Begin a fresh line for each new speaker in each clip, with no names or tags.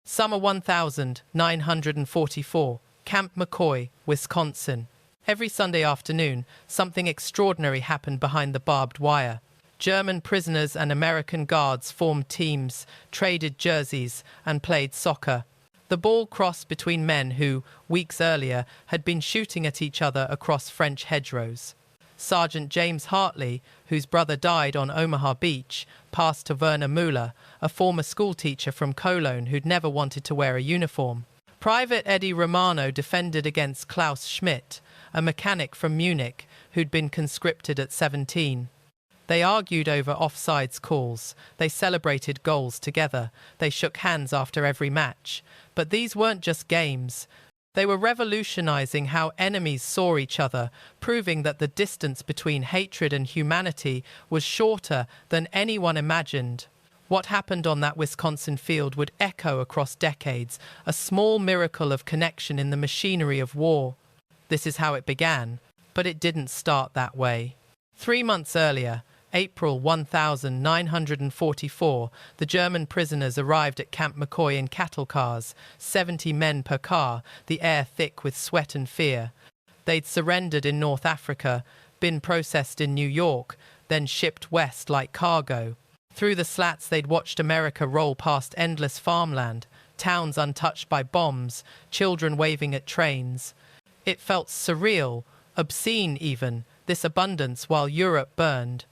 Summer 1944, Camp McCoy, Wisconsin. Every Sunday afternoon, something extraordinary happened behind the barbed wire. German prisoners and American guards formed teams, traded jerseys, and played soccer. The ball crossed between men who, weeks earlier, had been shooting at each other across French hedgerows. Sergeant James Hartley, whose brother died on Omaha Beach, passed to Werner Müller, a former schoolteacher from Cologne who'd never wanted to wear a uniform. Private Eddie Romano defended against Klaus Schmidt, a mechanic from Munich who'd been conscripted at 17. They argued over offsides calls, they celebrated goals together, they shook hands after every match. But these weren't just games. They were revolutionizing how enemies saw each other, proving that the distance between hatred and humanity was shorter than anyone imagined. What happened on that Wisconsin field would echo across decades, a small miracle of connection in the machinery of war. This is how it began, but it didn't start that way. 3 months earlier, April 1944, the German prisoners arrived at Camp McCoy in cattle cars, 70 men per car, the air thick with sweat and fear. They'd surrendered in North Africa, been processed in New York, then shipped west like cargo. Through the slats they'd watched America roll past endless farmland, towns untouched by bombs, children waving at trains. It felt surreal, obscene even, this abundance while Europe burned.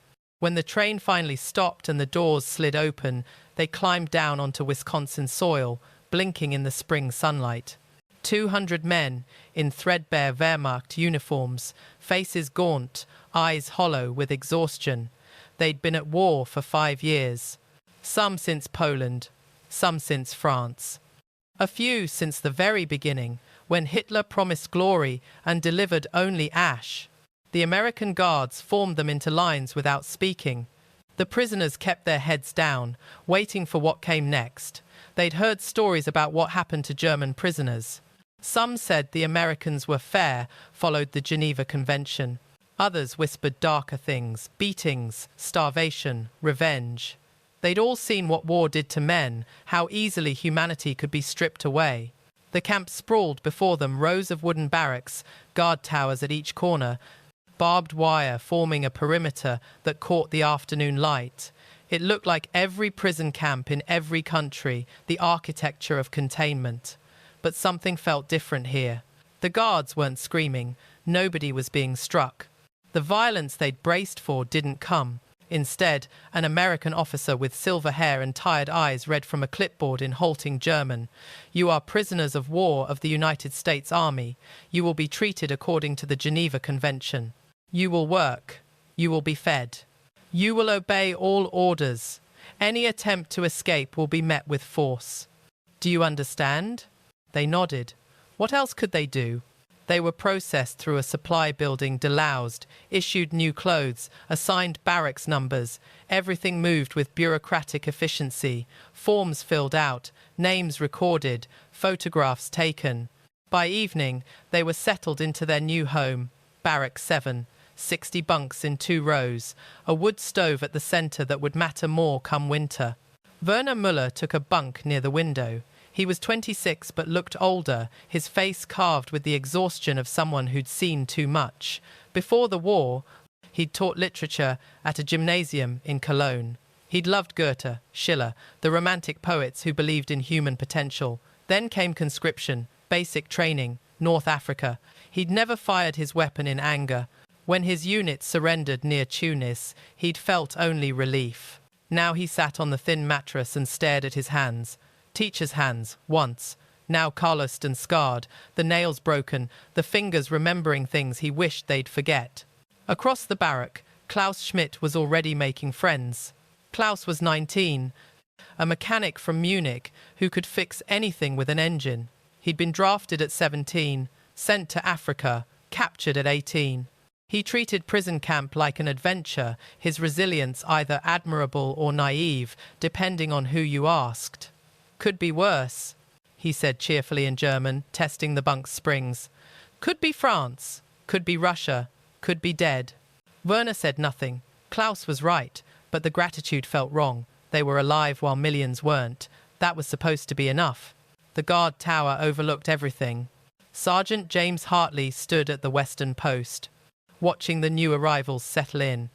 When the train finally stopped and the doors slid open, they climbed down onto Wisconsin soil, blinking in the spring sunlight. 200 men, in threadbare Wehrmacht uniforms, faces gaunt, eyes hollow with exhaustion. They'd been at war for 5 years. Some since Poland, some since France. A few since the very beginning, when Hitler promised glory and delivered only ash. The American guards formed them into lines without speaking. The prisoners kept their heads down, waiting for what came next. They'd heard stories about what happened to German prisoners. Some said the Americans were fair, followed the Geneva Convention. Others whispered darker things, beatings, starvation, revenge. They'd all seen what war did to men, how easily humanity could be stripped away. The camp sprawled before them, rows of wooden barracks, guard towers at each corner, barbed wire forming a perimeter that caught the afternoon light. It looked like every prison camp in every country, the architecture of containment. But something felt different here. The guards weren't screaming. Nobody was being struck. The violence they'd braced for didn't come. Instead, an American officer with silver hair and tired eyes read from a clipboard in halting German, "You are prisoners of war of the United States Army. You will be treated according to the Geneva Convention. You will work. You will be fed. You will obey all orders. Any attempt to escape will be met with force. Do you understand?" They nodded. What else could they do? They were processed through a supply building, deloused, issued new clothes, assigned barracks numbers. Everything moved with bureaucratic efficiency. Forms filled out, names recorded, photographs taken. By evening, they were settled into their new home, Barrack 7. 60 bunks in 2 rows, a wood stove at the center that would matter more come winter. Werner Müller took a bunk near the window. He was 26 but looked older, his face carved with the exhaustion of someone who'd seen too much. Before the war, he'd taught literature at a gymnasium in Cologne. He'd loved Goethe, Schiller, the romantic poets who believed in human potential. Then came conscription, basic training, North Africa. He'd never fired his weapon in anger. When his unit surrendered near Tunis, he'd felt only relief. Now he sat on the thin mattress and stared at his hands. Teacher's hands, once, now calloused and scarred, the nails broken, the fingers remembering things he wished they'd forget. Across the barrack, Klaus Schmidt was already making friends. Klaus was 19, a mechanic from Munich who could fix anything with an engine. He'd been drafted at 17, sent to Africa, captured at 18. He treated prison camp like an adventure, his resilience either admirable or naive, depending on who you asked. "Could be worse," he said cheerfully in German, testing the bunk's springs. "Could be France, could be Russia, could be dead." Werner said nothing. Klaus was right, but the gratitude felt wrong. They were alive while millions weren't. That was supposed to be enough. The guard tower overlooked everything. Sergeant James Hartley stood at the western post, watching the new arrivals settle in.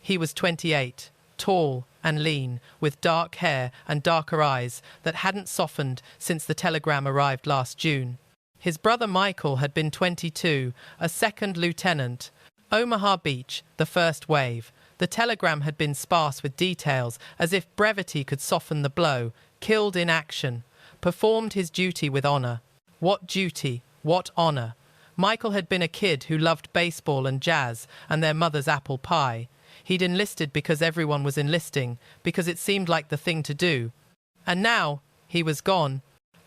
He was 28, tall and lean, with dark hair and darker eyes that hadn't softened since the telegram arrived last June. His brother Michael had been 22, a second lieutenant. Omaha Beach, the first wave. The telegram had been sparse with details, as if brevity could soften the blow. Killed in action. Performed his duty with honor. What duty? What honor? Michael had been a kid who loved baseball and jazz and their mother's apple pie. He'd enlisted because everyone was enlisting, because it seemed like the thing to do. And now he was gone,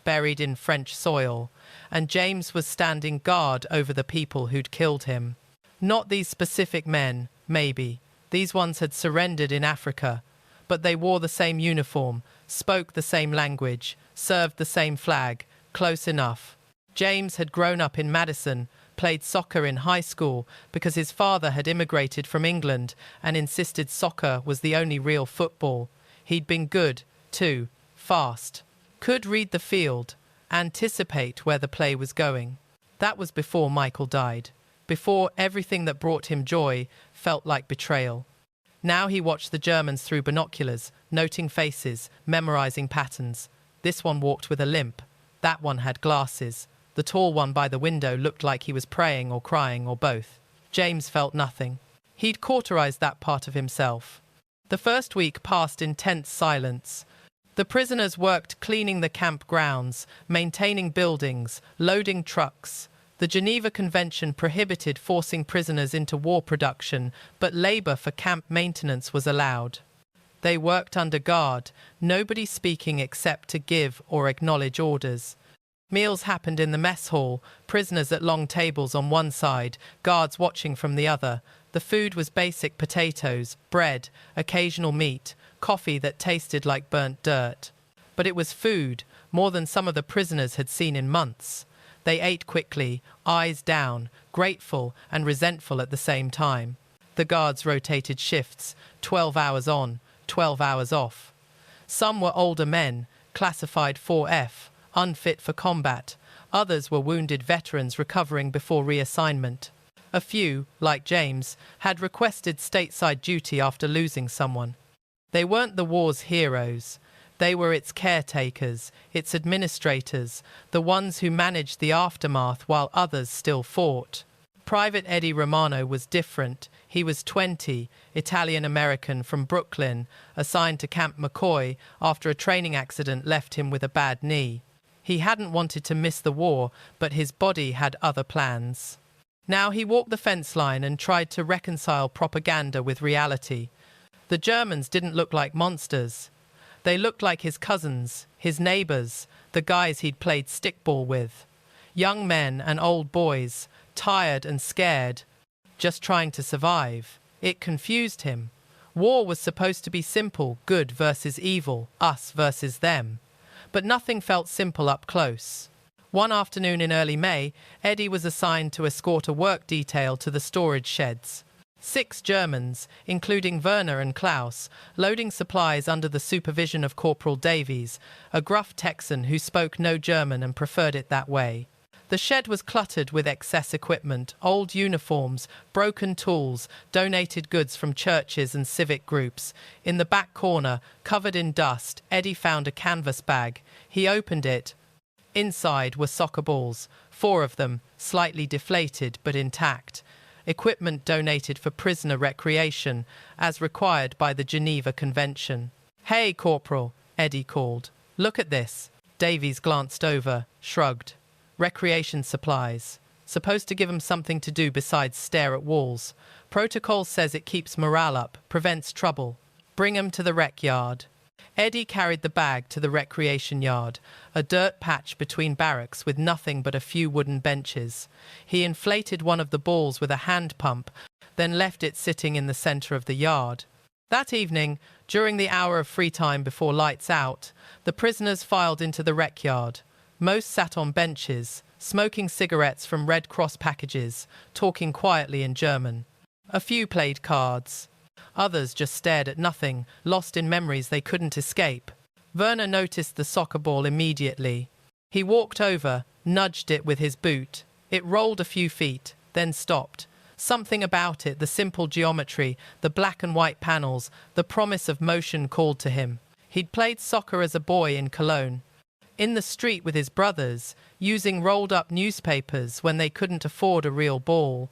buried in French soil, and James was standing guard over the people who'd killed him. Not these specific men, maybe. These ones had surrendered in Africa, but they wore the same uniform, spoke the same language, served the same flag, close enough. James had grown up in Madison, played soccer in high school because his father had immigrated from England and insisted soccer was the only real football. He'd been good, too, fast. Could read the field, anticipate where the play was going. That was before Michael died, before everything that brought him joy felt like betrayal. Now he watched the Germans through binoculars, noting faces, memorizing patterns. This one walked with a limp. That one had glasses. The tall one by the window looked like he was praying or crying or both. James felt nothing. He'd cauterized that part of himself. The first week passed in tense silence. The prisoners worked cleaning the camp grounds, maintaining buildings, loading trucks. The Geneva Convention prohibited forcing prisoners into war production, but labor for camp maintenance was allowed. They worked under guard, nobody speaking except to give or acknowledge orders. Meals happened in the mess hall, prisoners at long tables on one side, guards watching from the other. The food was basic potatoes, bread, occasional meat, coffee that tasted like burnt dirt. But it was food, more than some of the prisoners had seen in months. They ate quickly, eyes down, grateful and resentful at the same time. The guards rotated shifts, 12 hours on, 12 hours off. Some were older men, classified 4F, unfit for combat. Others were wounded veterans recovering before reassignment. A few, like James, had requested stateside duty after losing someone. They weren't the war's heroes. They were its caretakers, its administrators, the ones who managed the aftermath while others still fought. Private Eddie Romano was different. He was 20, Italian-American from Brooklyn, assigned to Camp McCoy after a training accident left him with a bad knee. He hadn't wanted to miss the war, but his body had other plans. Now he walked the fence line and tried to reconcile propaganda with reality. The Germans didn't look like monsters. They looked like his cousins, his neighbors, the guys he'd played stickball with. Young men and old boys, tired and scared, just trying to survive. It confused him. War was supposed to be simple, good versus evil, us versus them. But nothing felt simple up close. One afternoon in early May, Eddie was assigned to escort a work detail to the storage sheds. 6 Germans, including Werner and Klaus, loading supplies under the supervision of Corporal Davies, a gruff Texan who spoke no German and preferred it that way. The shed was cluttered with excess equipment, old uniforms, broken tools, donated goods from churches and civic groups. In the back corner, covered in dust, Eddie found a canvas bag. He opened it. Inside were soccer balls, 4 of them, slightly deflated but intact. Equipment donated for prisoner recreation, as required by the Geneva Convention. "Hey, Corporal," Eddie called. "Look at this." Davies glanced over, shrugged. "Recreation supplies. Supposed to give 'em something to do besides stare at walls. Protocol says it keeps morale up, prevents trouble. Bring 'em to the rec yard." Eddie carried the bag to the recreation yard, a dirt patch between barracks with nothing but a few wooden benches. He inflated one of the balls with a hand pump, then left it sitting in the center of the yard. That evening, during the hour of free time before lights out, the prisoners filed into the rec yard. Most sat on benches, smoking cigarettes from Red Cross packages, talking quietly in German. A few played cards. Others just stared at nothing, lost in memories they couldn't escape. Werner noticed the soccer ball immediately. He walked over, nudged it with his boot. It rolled a few feet, then stopped. Something about it, the simple geometry, the black and white panels, the promise of motion called to him. He'd played soccer as a boy in Cologne, in the street with his brothers, using rolled-up newspapers when they couldn't afford a real ball.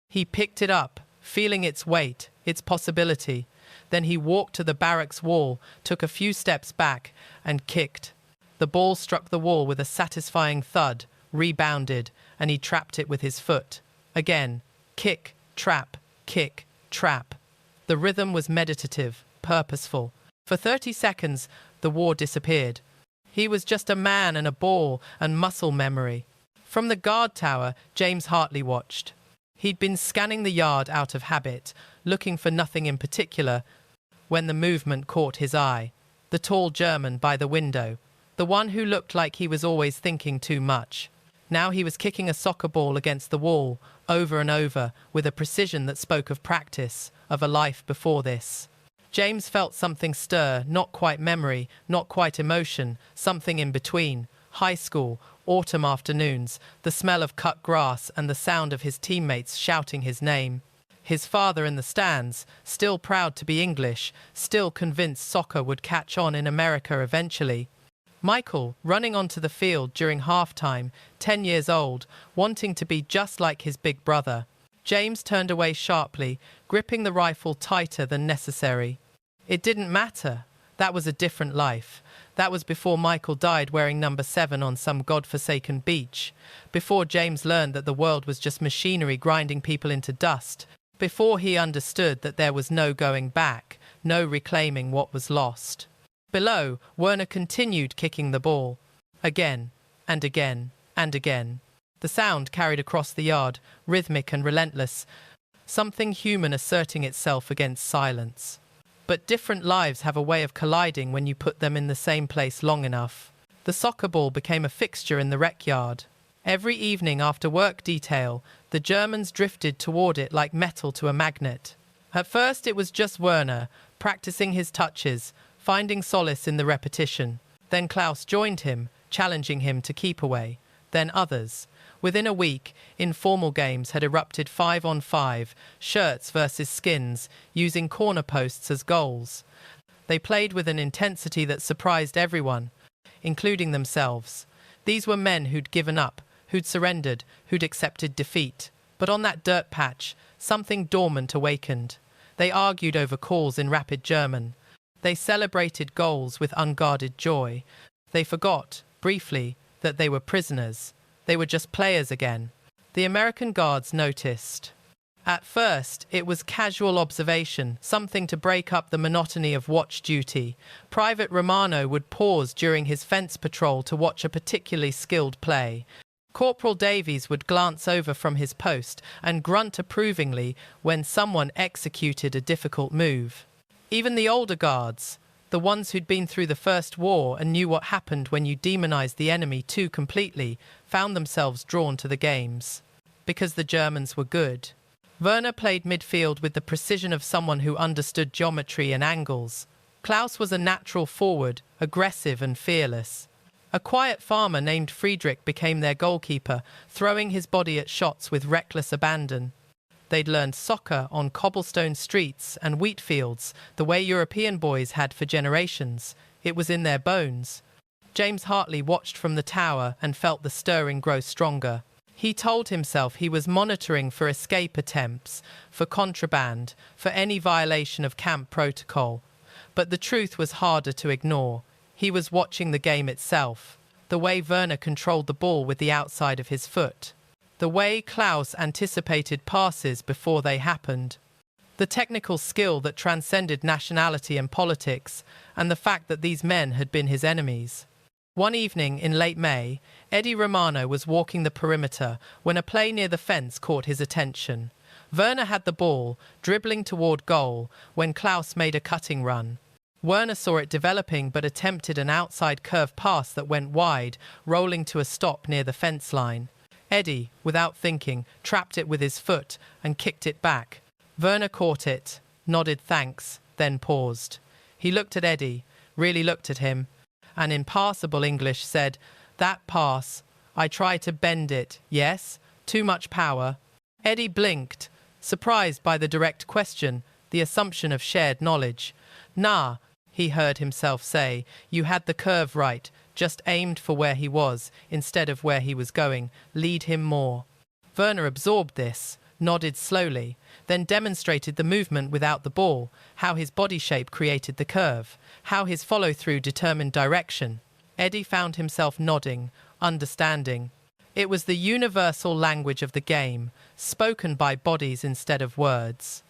He picked it up, feeling its weight, its possibility. Then he walked to the barracks wall, took a few steps back, and kicked. The ball struck the wall with a satisfying thud, rebounded, and he trapped it with his foot. Again, kick, trap, kick, trap. The rhythm was meditative, purposeful. For 30 seconds, the war disappeared. He was just a man and a ball and muscle memory. From the guard tower, James Hartley watched. He'd been scanning the yard out of habit, looking for nothing in particular, when the movement caught his eye. The tall German by the window, the one who looked like he was always thinking too much. Now he was kicking a soccer ball against the wall, over and over, with a precision that spoke of practice, of a life before this. James felt something stir, not quite memory, not quite emotion, something in between. High school, autumn afternoons, the smell of cut grass and the sound of his teammates shouting his name. His father in the stands, still proud to be English, still convinced soccer would catch on in America eventually. Michael, running onto the field during halftime, 10 years old, wanting to be just like his big brother. James turned away sharply, gripping the rifle tighter than necessary. It didn't matter. That was a different life. That was before Michael died wearing number 7 on some godforsaken beach. Before James learned that the world was just machinery grinding people into dust. Before he understood that there was no going back, no reclaiming what was lost. Below, Werner continued kicking the ball. Again, and again, and again. The sound carried across the yard, rhythmic and relentless, something human asserting itself against silence. But different lives have a way of colliding when you put them in the same place long enough. The soccer ball became a fixture in the rec yard. Every evening after work detail, the Germans drifted toward it like metal to a magnet. At first it was just Werner, practicing his touches, finding solace in the repetition. Then Klaus joined him, challenging him to keep away. Then others. Within a week, informal games had erupted 5-on-5, shirts versus skins, using corner posts as goals. They played with an intensity that surprised everyone, including themselves. These were men who'd given up, who'd surrendered, who'd accepted defeat. But on that dirt patch, something dormant awakened. They argued over calls in rapid German. They celebrated goals with unguarded joy. They forgot, briefly, that they were prisoners. They were just players again. The American guards noticed. At first, it was casual observation, something to break up the monotony of watch duty. Private Romano would pause during his fence patrol to watch a particularly skilled play. Corporal Davies would glance over from his post and grunt approvingly when someone executed a difficult move. Even the older guards, the ones who'd been through the First War and knew what happened when you demonized the enemy too completely, found themselves drawn to the games. Because the Germans were good. Werner played midfield with the precision of someone who understood geometry and angles. Klaus was a natural forward, aggressive and fearless. A quiet farmer named Friedrich became their goalkeeper, throwing his body at shots with reckless abandon. They'd learned soccer on cobblestone streets and wheat fields, the way European boys had for generations. It was in their bones. James Hartley watched from the tower and felt the stirring grow stronger. He told himself he was monitoring for escape attempts, for contraband, for any violation of camp protocol. But the truth was harder to ignore. He was watching the game itself, the way Werner controlled the ball with the outside of his foot. The way Klaus anticipated passes before they happened. The technical skill that transcended nationality and politics, and the fact that these men had been his enemies. One evening in late May, Eddie Romano was walking the perimeter when a play near the fence caught his attention. Werner had the ball, dribbling toward goal, when Klaus made a cutting run. Werner saw it developing but attempted an outside curve pass that went wide, rolling to a stop near the fence line. Eddie, without thinking, trapped it with his foot and kicked it back. Werner caught it, nodded thanks, then paused. He looked at Eddie, really looked at him, and in passable English said, That pass. I try to bend it, yes? Too much power. Eddie blinked, surprised by the direct question, the assumption of shared knowledge. Nah, he heard himself say, you had the curve right, just aimed for where he was, instead of where he was going. Lead him more. Werner absorbed this, nodded slowly, then demonstrated the movement without the ball, how his body shape created the curve, how his follow-through determined direction. Eddie found himself nodding, understanding. It was the universal language of the game, spoken by bodies instead of words.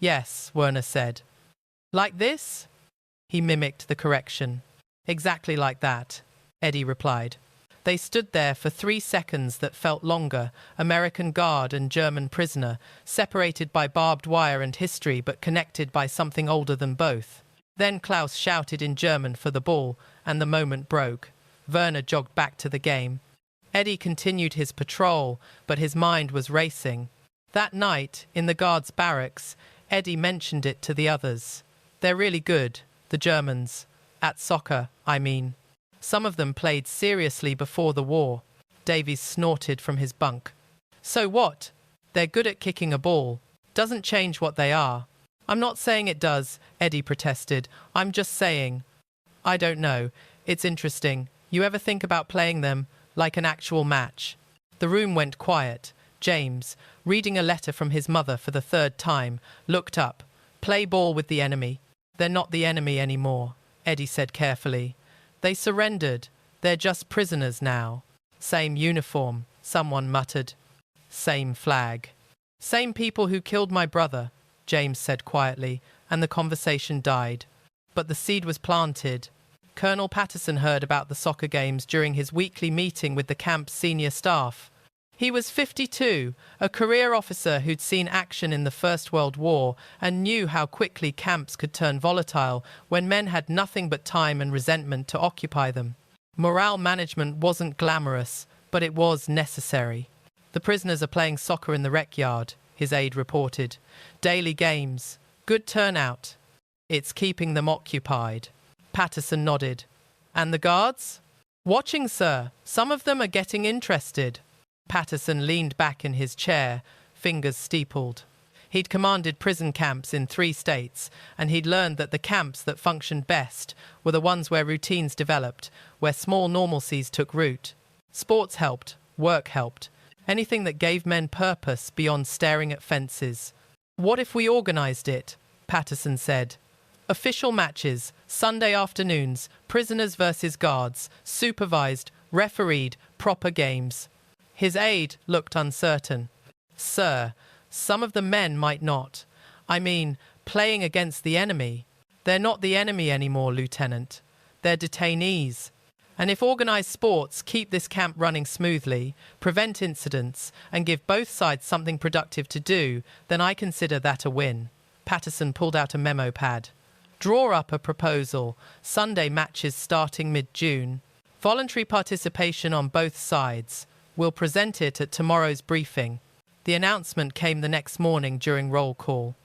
Yes, Werner said. Like this? He mimicked the correction. Exactly like that, Eddie replied. They stood there for 3 seconds that felt longer, American guard and German prisoner, separated by barbed wire and history but connected by something older than both. Then Klaus shouted in German for the ball, and the moment broke. Werner jogged back to the game. Eddie continued his patrol, but his mind was racing. That night, in the guards' barracks, Eddie mentioned it to the others. They're really good, the Germans. At soccer, I mean. Some of them played seriously before the war. Davies snorted from his bunk. So what? They're good at kicking a ball. Doesn't change what they are. I'm not saying it does, Eddie protested. I'm just saying. I don't know. It's interesting. You ever think about playing them, like an actual match? The room went quiet. James, reading a letter from his mother for the 3rd time, looked up. Play ball with the enemy. They're not the enemy anymore, Eddie said carefully. They surrendered. They're just prisoners now. Same uniform, someone muttered. Same flag. Same people who killed my brother, James said quietly, and the conversation died. But the seed was planted. Colonel Patterson heard about the soccer games during his weekly meeting with the camp's senior staff. He was 52, a career officer who'd seen action in the First World War and knew how quickly camps could turn volatile when men had nothing but time and resentment to occupy them. Morale management wasn't glamorous, but it was necessary. The prisoners are playing soccer in the rec yard, his aide reported. Daily games. Good turnout. It's keeping them occupied. Patterson nodded. And the guards? Watching, sir. Some of them are getting interested. Patterson leaned back in his chair, fingers steepled. He'd commanded prison camps in 3 states, and he'd learned that the camps that functioned best were the ones where routines developed, where small normalcies took root. Sports helped, work helped, anything that gave men purpose beyond staring at fences. What if we organized it? Patterson said. Official matches, Sunday afternoons, prisoners versus guards, supervised, refereed, proper games. His aide looked uncertain. Sir, some of the men might not. I mean, playing against the enemy. They're not the enemy anymore, Lieutenant. They're detainees. And if organized sports keep this camp running smoothly, prevent incidents, and give both sides something productive to do, then I consider that a win. Patterson pulled out a memo pad. Draw up a proposal. Sunday matches starting mid-June. Voluntary participation on both sides. We'll present it at tomorrow's briefing. The announcement came the next morning during roll call.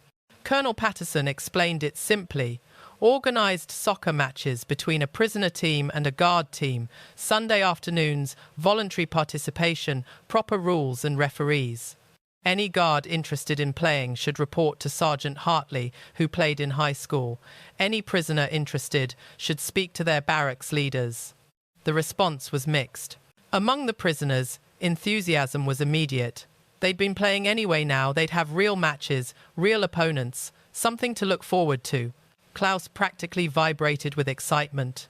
Colonel Patterson explained it simply. Organised soccer matches between a prisoner team and a guard team, Sunday afternoons, voluntary participation, proper rules and referees. Any guard interested in playing should report to Sergeant Hartley, who played in high school. Any prisoner interested should speak to their barracks leaders. The response was mixed. Among the prisoners, enthusiasm was immediate. They'd been playing anyway now, they'd have real matches, real opponents, something to look forward to. Klaus practically vibrated with excitement.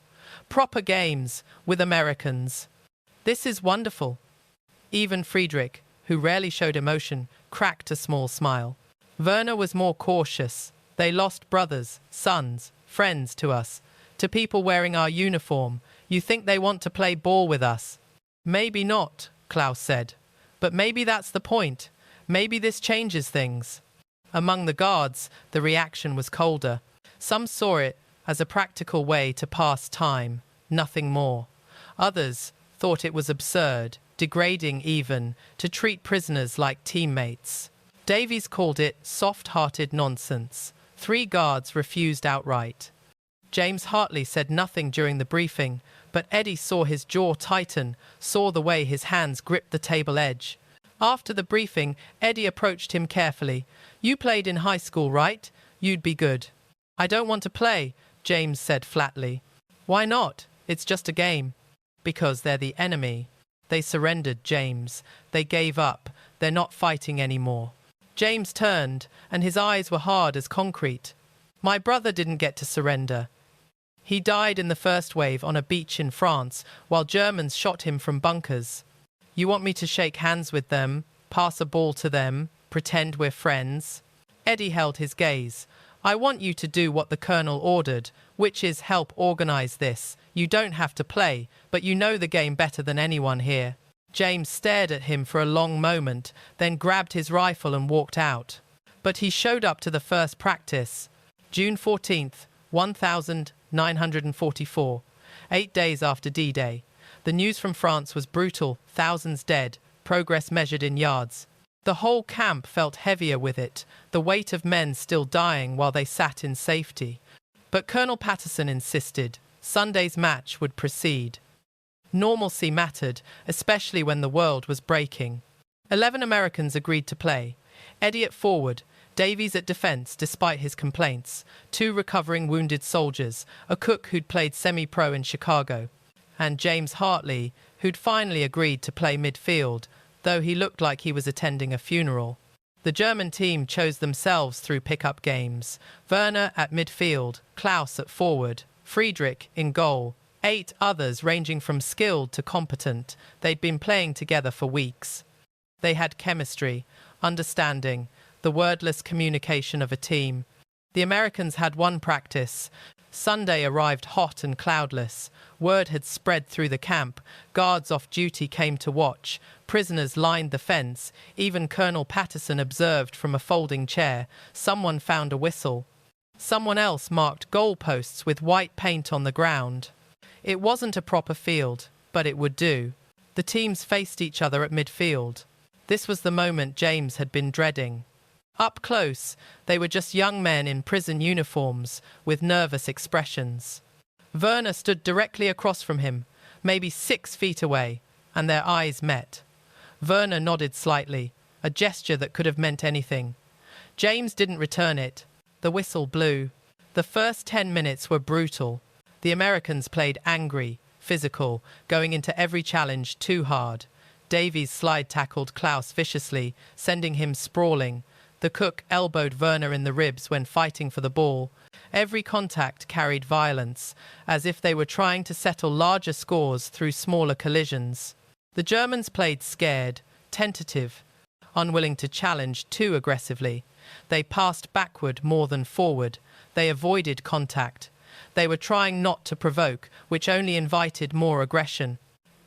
Proper games, with Americans. This is wonderful. Even Friedrich, who rarely showed emotion, cracked a small smile. Werner was more cautious. They lost brothers, sons, friends to us, to people wearing our uniform. You think they want to play ball with us? Maybe not, Klaus said. But maybe that's the point. Maybe this changes things. Among the guards, the reaction was colder. Some saw it as a practical way to pass time, nothing more. Others thought it was absurd, degrading even, to treat prisoners like teammates. Davies called it soft-hearted nonsense. 3 guards refused outright. James Hartley said nothing during the briefing, but Eddie saw his jaw tighten, saw the way his hands gripped the table edge. After the briefing, Eddie approached him carefully. "You played in high school, right? You'd be good." "I don't want to play," James said flatly. "Why not? It's just a game." "Because they're the enemy." They surrendered, James. They gave up. They're not fighting anymore. James turned, and his eyes were hard as concrete. "My brother didn't get to surrender. He died in the first wave on a beach in France while Germans shot him from bunkers. You want me to shake hands with them, pass a ball to them, pretend we're friends?" Eddie held his gaze. "I want you to do what the colonel ordered, which is help organize this. You don't have to play, but you know the game better than anyone here." James stared at him for a long moment, then grabbed his rifle and walked out. But he showed up to the first practice. June 14th, 1944, 8 days after D-Day. The news from France was brutal, thousands dead, progress measured in yards. The whole camp felt heavier with it, the weight of men still dying while they sat in safety. But Colonel Patterson insisted Sunday's match would proceed. Normalcy mattered, especially when the world was breaking. 11 Americans agreed to play. Eddie at forward, Davies at defense despite his complaints, 2 recovering wounded soldiers, a cook who'd played semi-pro in Chicago, and James Hartley, who'd finally agreed to play midfield, though he looked like he was attending a funeral. The German team chose themselves through pickup games. Werner at midfield, Klaus at forward, Friedrich in goal, 8 others ranging from skilled to competent. They'd been playing together for weeks. They had chemistry, understanding, the wordless communication of a team. The Americans had one practice. Sunday arrived hot and cloudless. Word had spread through the camp. Guards off duty came to watch. Prisoners lined the fence. Even Colonel Patterson observed from a folding chair. Someone found a whistle. Someone else marked goalposts with white paint on the ground. It wasn't a proper field, but it would do. The teams faced each other at midfield. This was the moment James had been dreading. Up close, they were just young men in prison uniforms with nervous expressions. Werner stood directly across from him, maybe 6 feet away, and their eyes met. Werner nodded slightly, a gesture that could have meant anything. James didn't return it. The whistle blew. The first 10 minutes were brutal. The Americans played angry, physical, going into every challenge too hard. Davies slide-tackled Klaus viciously, sending him sprawling. The cook elbowed Werner in the ribs when fighting for the ball. Every contact carried violence, as if they were trying to settle larger scores through smaller collisions. The Germans played scared, tentative, unwilling to challenge too aggressively. They passed backward more than forward. They avoided contact. They were trying not to provoke, which only invited more aggression.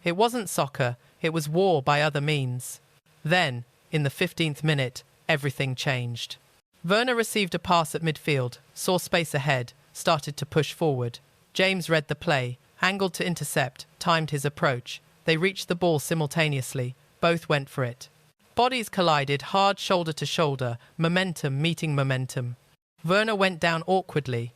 It wasn't soccer, it was war by other means. Then, in the 15th minute, everything changed. Werner received a pass at midfield, saw space ahead, started to push forward. James read the play, angled to intercept, timed his approach. They reached the ball simultaneously. Both went for it. Bodies collided hard shoulder to shoulder, momentum meeting momentum. Werner went down awkwardly,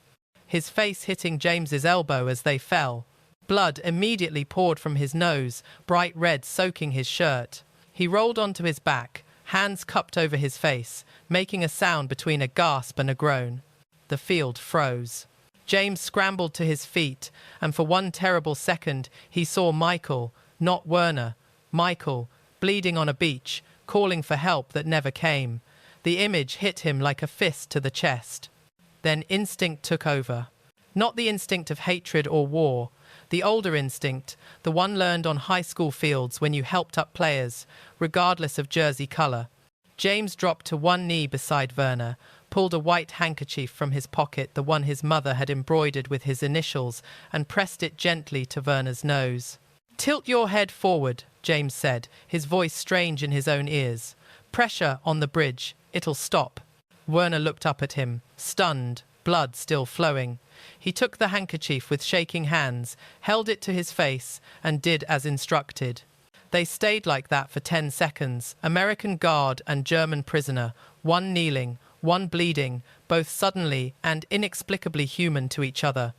his face hitting James's elbow as they fell. Blood immediately poured from his nose, bright red soaking his shirt. He rolled onto his back, hands cupped over his face, making a sound between a gasp and a groan. The field froze. James scrambled to his feet, and for one terrible second he saw Michael, not Werner, Michael, bleeding on a beach, calling for help that never came. The image hit him like a fist to the chest. Then instinct took over. Not the instinct of hatred or war, the older instinct, the one learned on high school fields when you helped up players, regardless of jersey color. James dropped to one knee beside Werner, pulled a white handkerchief from his pocket, the one his mother had embroidered with his initials, and pressed it gently to Werner's nose. "Tilt your head forward," James said, his voice strange in his own ears. "Pressure on the bridge. It'll stop." Werner looked up at him, stunned, blood still flowing. He took the handkerchief with shaking hands, held it to his face, and did as instructed. They stayed like that for 10 seconds, American guard and German prisoner, one kneeling, one bleeding, both suddenly and inexplicably human to each other.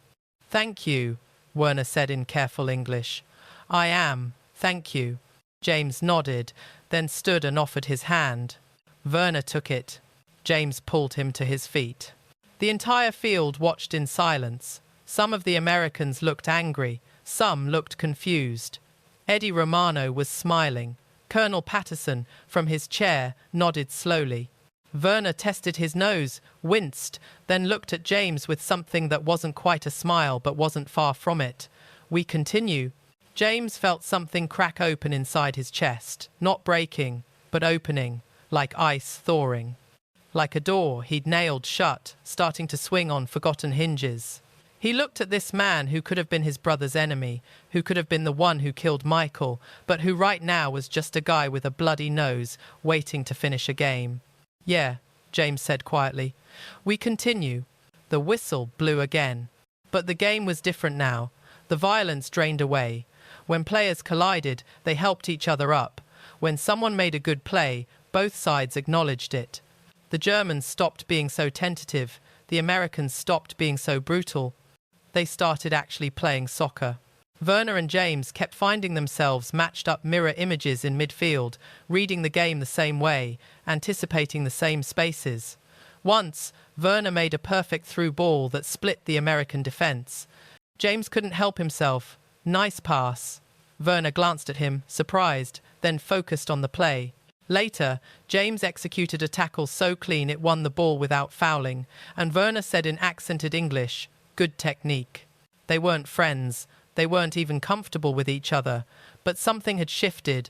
"Thank you," Werner said in careful English. I am, thank you. James nodded, then stood and offered his hand. Werner took it. James pulled him to his feet. The entire field watched in silence. Some of the Americans looked angry, some looked confused. Eddie Romano was smiling. Colonel Patterson, from his chair, nodded slowly. Werner tested his nose, winced, then looked at James with something that wasn't quite a smile but wasn't far from it. We continue. James felt something crack open inside his chest, not breaking, but opening, like ice thawing. Like a door he'd nailed shut, starting to swing on forgotten hinges. He looked at this man who could have been his brother's enemy, who could have been the one who killed Michael, but who right now was just a guy with a bloody nose, waiting to finish a game. Yeah, James said quietly. We continue. The whistle blew again. But the game was different now. The violence drained away. When players collided, they helped each other up. When someone made a good play, both sides acknowledged it. The Germans stopped being so tentative. The Americans stopped being so brutal. They started actually playing soccer. Werner and James kept finding themselves matched up mirror images in midfield, reading the game the same way, anticipating the same spaces. Once, Werner made a perfect through ball that split the American defense. James couldn't help himself. Nice pass. Werner glanced at him, surprised, then focused on the play. Later, James executed a tackle so clean it won the ball without fouling, and Werner said in accented English, good technique. They weren't friends. They weren't even comfortable with each other. But something had shifted.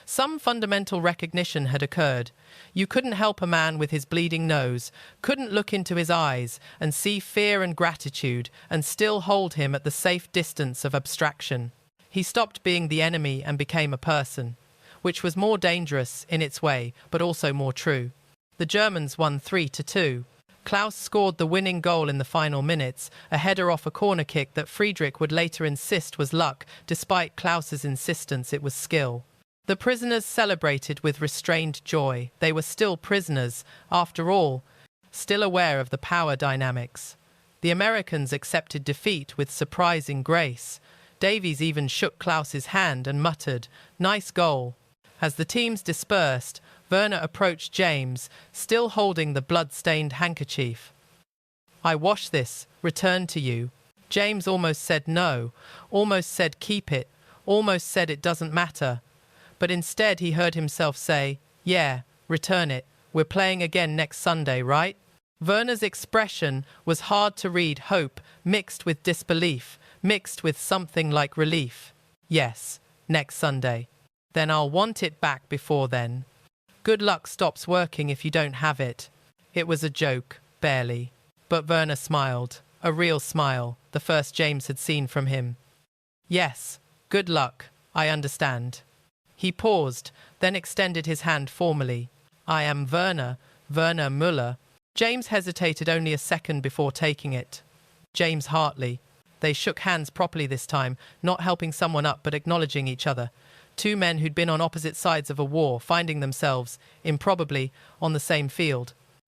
Some fundamental recognition had occurred. You couldn't help a man with his bleeding nose, couldn't look into his eyes and see fear and gratitude and still hold him at the safe distance of abstraction. He stopped being the enemy and became a person, which was more dangerous in its way, but also more true. The Germans won 3-2. Klaus scored the winning goal in the final minutes, a header off a corner kick that Friedrich would later insist was luck, despite Klaus's insistence it was skill. The prisoners celebrated with restrained joy. They were still prisoners, after all, still aware of the power dynamics. The Americans accepted defeat with surprising grace. Davies even shook Klaus's hand and muttered, "Nice goal." As the teams dispersed, Werner approached James, still holding the blood-stained handkerchief. "I wash this, return to you." James almost said no, almost said keep it, almost said it doesn't matter. But instead he heard himself say, "Yeah, return it. We're playing again next Sunday, right?" Werner's expression was hard to read, hope mixed with disbelief, mixed with something like relief. "Yes, next Sunday. Then I'll want it back before then. Good luck stops working if you don't have it." It was a joke, barely. But Werner smiled, a real smile, the first James had seen from him. "Yes, good luck, I understand." He paused, then extended his hand formally. "I am Werner Müller." James hesitated only a second before taking it. James Hartley. They shook hands properly this time, not helping someone up but acknowledging each other. Two men who'd been on opposite sides of a war, finding themselves, improbably, on the same field.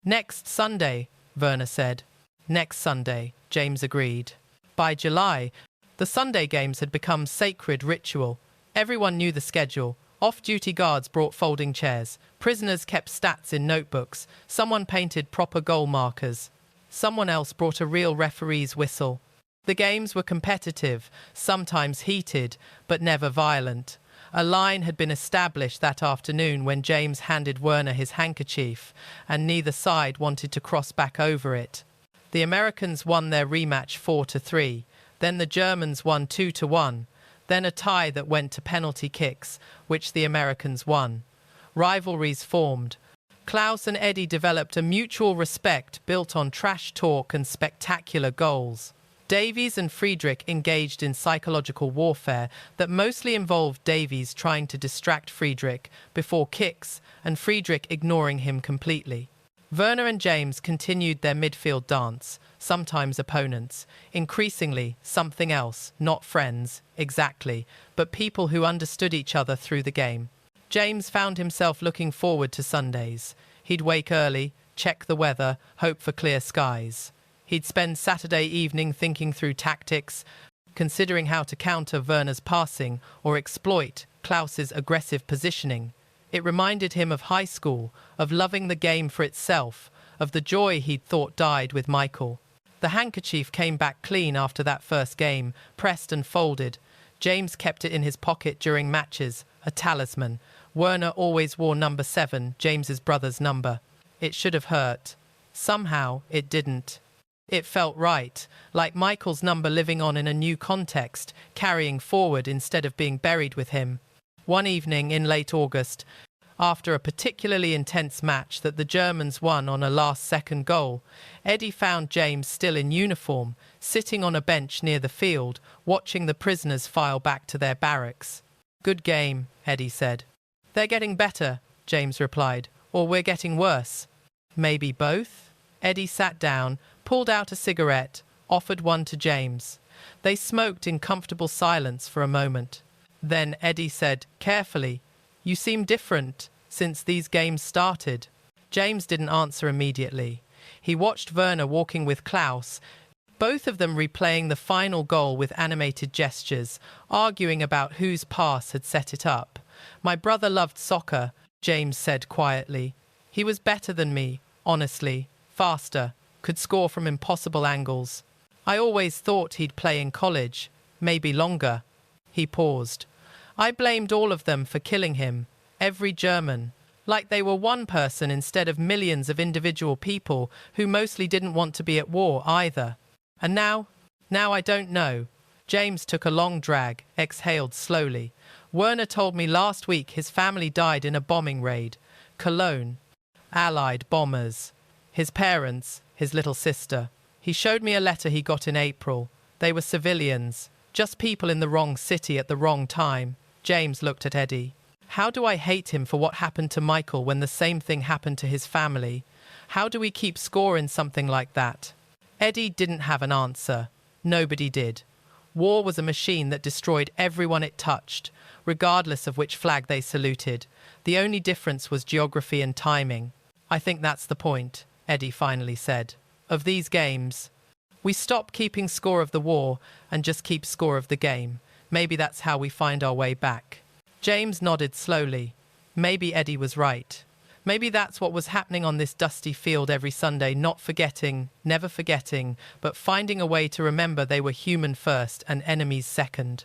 "Next Sunday," Werner said. "Next Sunday," James agreed. By July, the Sunday games had become sacred ritual. Everyone knew the schedule. Off-duty guards brought folding chairs. Prisoners kept stats in notebooks. Someone painted proper goal markers. Someone else brought a real referee's whistle. The games were competitive, sometimes heated, but never violent. A line had been established that afternoon when James handed Werner his handkerchief, and neither side wanted to cross back over it. The Americans won their rematch 4-3. Then the Germans won 2-1. Then a tie that went to penalty kicks, which the Americans won. Rivalries formed. Klaus and Eddie developed a mutual respect built on trash talk and spectacular goals. Davies and Friedrich engaged in psychological warfare that mostly involved Davies trying to distract Friedrich before kicks and Friedrich ignoring him completely. Werner and James continued their midfield dance, sometimes opponents, increasingly something else, not friends, exactly, but people who understood each other through the game. James found himself looking forward to Sundays. He'd wake early, check the weather, hope for clear skies. He'd spend Saturday evening thinking through tactics, considering how to counter Werner's passing or exploit Klaus's aggressive positioning. It reminded him of high school, of loving the game for itself, of the joy he'd thought died with Michael. The handkerchief came back clean after that first game, pressed and folded. James kept it in his pocket during matches, a talisman. Werner always wore number 7, James's brother's number. It should have hurt. Somehow, it didn't. It felt right, like Michael's number living on in a new context, carrying forward instead of being buried with him. One evening in late August, after a particularly intense match that the Germans won on a last-second goal, Eddie found James still in uniform, sitting on a bench near the field, watching the prisoners file back to their barracks. "Good game," Eddie said. "They're getting better," James replied, "or we're getting worse." "Maybe both?" Eddie sat down, pulled out a cigarette, offered one to James. They smoked in comfortable silence for a moment. Then Eddie said, carefully, "You seem different since these games started." James didn't answer immediately. He watched Werner walking with Klaus, both of them replaying the final goal with animated gestures, arguing about whose pass had set it up. "My brother loved soccer," James said quietly. "He was better than me, honestly, faster, could score from impossible angles. I always thought he'd play in college, maybe longer." He paused. "I blamed all of them for killing him, every German, like they were one person instead of millions of individual people who mostly didn't want to be at war either. And now I don't know." James took a long drag, exhaled slowly. "Werner told me last week his family died in a bombing raid. Cologne. Allied bombers. His parents, his little sister. He showed me a letter he got in April. They were civilians, just people in the wrong city at the wrong time." James looked at Eddie. "How do I hate him for what happened to Michael when the same thing happened to his family? How do we keep score in something like that?" Eddie didn't have an answer. Nobody did. War was a machine that destroyed everyone it touched, regardless of which flag they saluted. The only difference was geography and timing. "I think that's the point," Eddie finally said, "of these games. We stop keeping score of the war and just keep score of the game. Maybe that's how we find our way back." James nodded slowly. Maybe Eddie was right. Maybe that's what was happening on this dusty field every Sunday, not forgetting, never forgetting, but finding a way to remember they were human first and enemies second.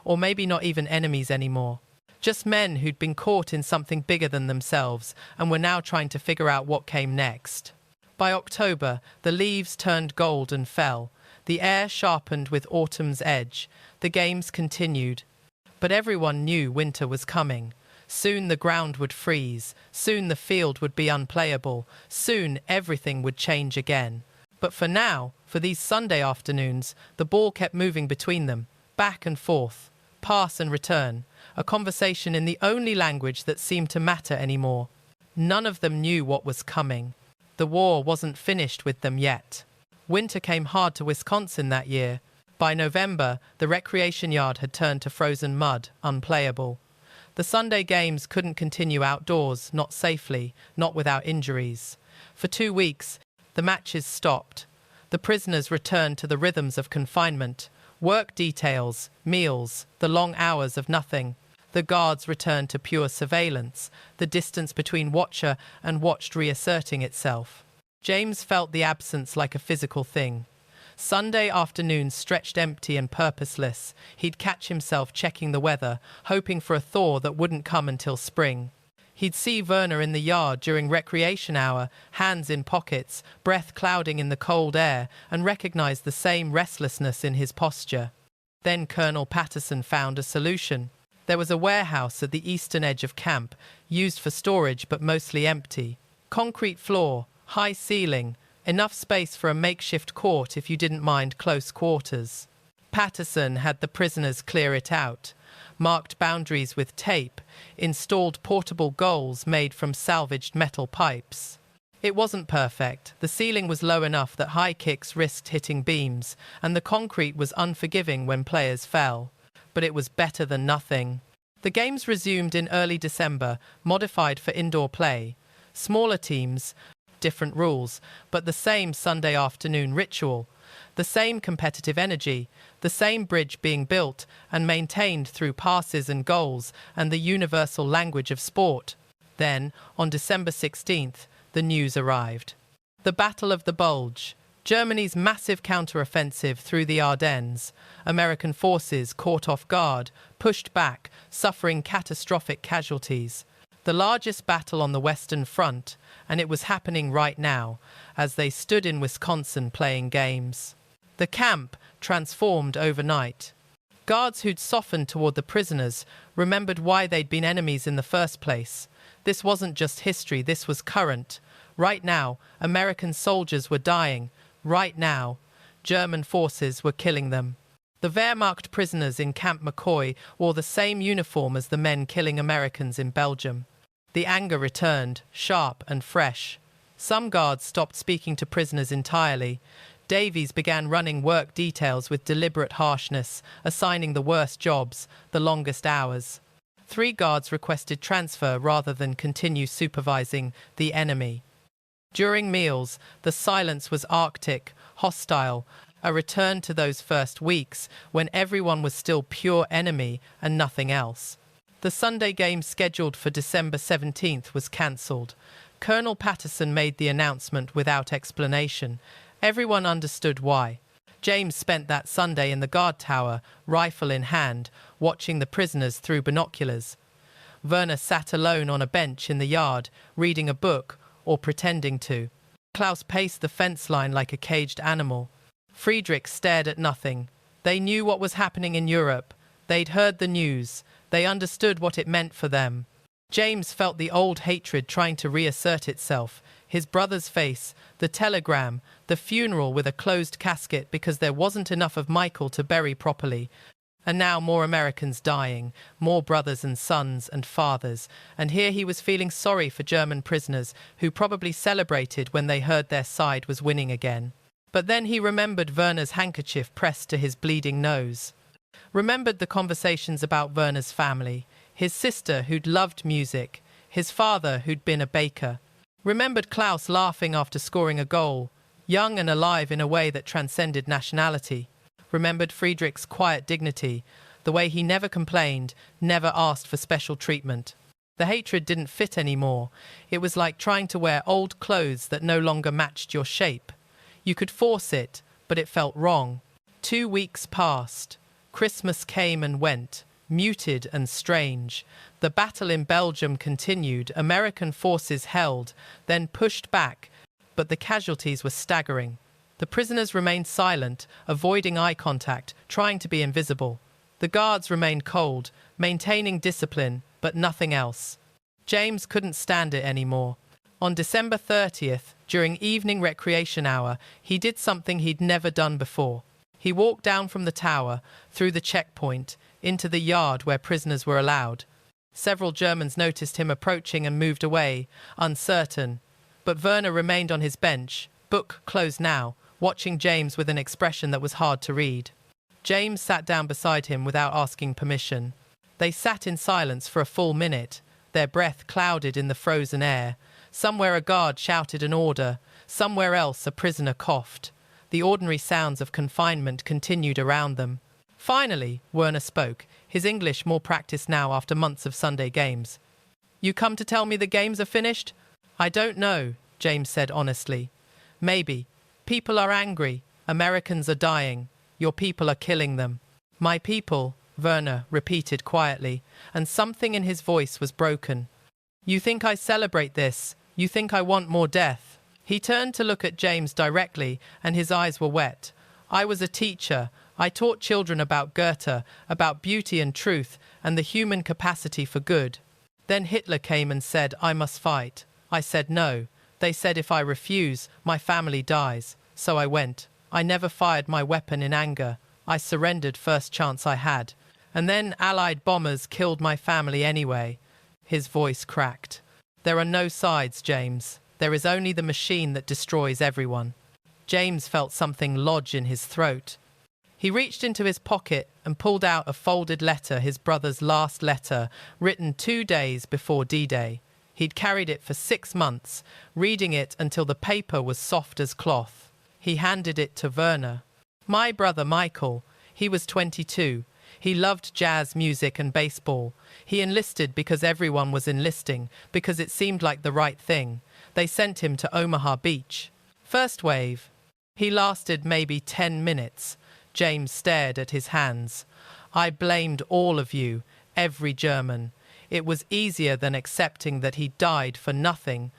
Or maybe not even enemies anymore. Just men who'd been caught in something bigger than themselves and were now trying to figure out what came next. By October, the leaves turned gold and fell. The air sharpened with autumn's edge. The games continued. But everyone knew winter was coming. Soon the ground would freeze. Soon the field would be unplayable. Soon everything would change again. But for now, for these Sunday afternoons, the ball kept moving between them, back and forth, pass and return, a conversation in the only language that seemed to matter anymore. None of them knew what was coming. The war wasn't finished with them yet. Winter came hard to Wisconsin that year. By November, the recreation yard had turned to frozen mud, unplayable. The Sunday games couldn't continue outdoors, not safely, not without injuries. For 2 weeks, the matches stopped. The prisoners returned to the rhythms of confinement, work details, meals, the long hours of nothing. The guards returned to pure surveillance, the distance between watcher and watched reasserting itself. James felt the absence like a physical thing. Sunday afternoons stretched empty and purposeless. He'd catch himself checking the weather, hoping for a thaw that wouldn't come until spring. He'd see Werner in the yard during recreation hour, hands in pockets, breath clouding in the cold air, and recognize the same restlessness in his posture. Then Colonel Patterson found a solution. There was a warehouse at the eastern edge of camp, used for storage but mostly empty. Concrete floor, high ceiling, enough space for a makeshift court if you didn't mind close quarters. Patterson had the prisoners clear it out, marked boundaries with tape, installed portable goals made from salvaged metal pipes. It wasn't perfect. The ceiling was low enough that high kicks risked hitting beams, and the concrete was unforgiving when players fell. But it was better than nothing. The games resumed in early December, modified for indoor play. Smaller teams, different rules, but the same Sunday afternoon ritual. the same competitive energy, the same bridge being built and maintained through passes and goals and the universal language of sport. Then, on December 16th, the news arrived. The Battle of the Bulge. Germany's massive counter-offensive through the Ardennes. American forces, caught off guard, pushed back, suffering catastrophic casualties. The largest battle on the Western Front, and it was happening right now, as they stood in Wisconsin playing games. The camp transformed overnight. Guards who'd softened toward the prisoners remembered why they'd been enemies in the first place. This wasn't just history, this was current. Right now, American soldiers were dying. Right now, German forces were killing them. The Wehrmacht prisoners in Camp McCoy wore the same uniform as the men killing Americans in Belgium. The anger returned, sharp and fresh. Some guards stopped speaking to prisoners entirely. Davies began running work details with deliberate harshness, assigning the worst jobs, the longest hours. 3 guards requested transfer rather than continue supervising the enemy. During meals, the silence was arctic, hostile, a return to those first weeks when everyone was still pure enemy and nothing else. The Sunday game scheduled for December 17th was cancelled. Colonel Patterson made the announcement without explanation. Everyone understood why. James spent that Sunday in the guard tower, rifle in hand, watching the prisoners through binoculars. Werner sat alone on a bench in the yard, reading a book, or pretending to. Klaus paced the fence line like a caged animal. Friedrich stared at nothing. They knew what was happening in Europe. They'd heard the news. They understood what it meant for them. James felt the old hatred trying to reassert itself. His brother's face, the telegram, the funeral with a closed casket because there wasn't enough of Michael to bury properly. And now more Americans dying, more brothers and sons and fathers. And here he was feeling sorry for German prisoners who probably celebrated when they heard their side was winning again. But then he remembered Werner's handkerchief pressed to his bleeding nose. Remembered the conversations about Werner's family, his sister who'd loved music, his father who'd been a baker. Remembered Klaus laughing after scoring a goal, young and alive in a way that transcended nationality. Remembered Friedrich's quiet dignity, the way he never complained, never asked for special treatment. The hatred didn't fit anymore. It was like trying to wear old clothes that no longer matched your shape. You could force it, but it felt wrong. 2 weeks passed. Christmas came and went, muted and strange. The battle in Belgium continued. American forces held, then pushed back, but the casualties were staggering. The prisoners remained silent, avoiding eye contact, trying to be invisible. The guards remained cold, maintaining discipline, but nothing else. James couldn't stand it anymore. On December 30th, during evening recreation hour, he did something he'd never done before. He walked down from the tower, through the checkpoint, into the yard where prisoners were allowed. Several Germans noticed him approaching and moved away, uncertain. But Werner remained on his bench, book closed now, watching James with an expression that was hard to read. James sat down beside him without asking permission. They sat in silence for a full minute, their breath clouded in the frozen air. Somewhere a guard shouted an order, somewhere else a prisoner coughed. The ordinary sounds of confinement continued around them. Finally, Werner spoke, his English more practiced now after months of Sunday games. "You come to tell me the games are finished?" "I don't know," James said honestly. "Maybe. People are angry. Americans are dying. Your people are killing them." "My people," Werner repeated quietly, and something in his voice was broken. "You think I celebrate this? You think I want more death?" He turned to look at James directly, and his eyes were wet. "I was a teacher. I taught children about Goethe, about beauty and truth, and the human capacity for good. Then Hitler came and said, I must fight. I said no. They said if I refuse, my family dies. So I went. I never fired my weapon in anger. I surrendered first chance I had. And then Allied bombers killed my family anyway." His voice cracked. "There are no sides, James. There is only the machine that destroys everyone." James felt something lodge in his throat. He reached into his pocket and pulled out a folded letter, his brother's last letter, written 2 days before D-Day. He'd carried it for 6 months, reading it until the paper was soft as cloth. He handed it to Werner. My brother Michael. He was 22. He loved jazz music and baseball. He enlisted because everyone was enlisting, because it seemed like the right thing. They sent him to Omaha Beach. First wave. He lasted maybe 10 minutes. James stared at his hands. I blamed all of you, every German. It was easier than accepting that he died for nothing.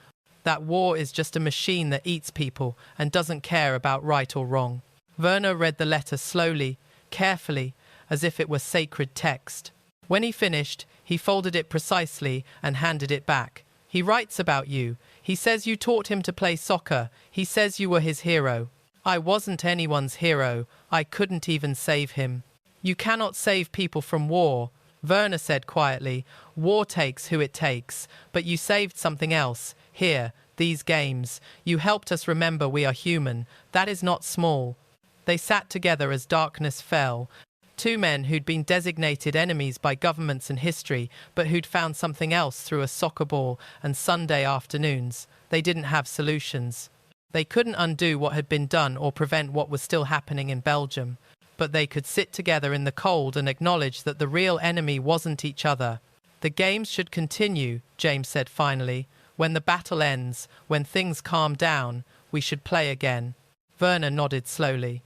That war is just a machine that eats people and doesn't care about right or wrong. Werner read the letter slowly, carefully, as if it were sacred text. When he finished, he folded it precisely and handed it back. He writes about you. He says you taught him to play soccer. He says you were his hero. I wasn't anyone's hero. I couldn't even save him. You cannot save people from war, Werner said quietly. War takes who it takes, but you saved something else. Here, these games. You helped us remember we are human. That is not small. They sat together as darkness fell. Two men who'd been designated enemies by governments and history, but who'd found something else through a soccer ball and Sunday afternoons. They didn't have solutions. They couldn't undo what had been done or prevent what was still happening in Belgium. But they could sit together in the cold and acknowledge that the real enemy wasn't each other. The games should continue, James said finally. When the battle ends, when things calm down, we should play again. Werner nodded slowly.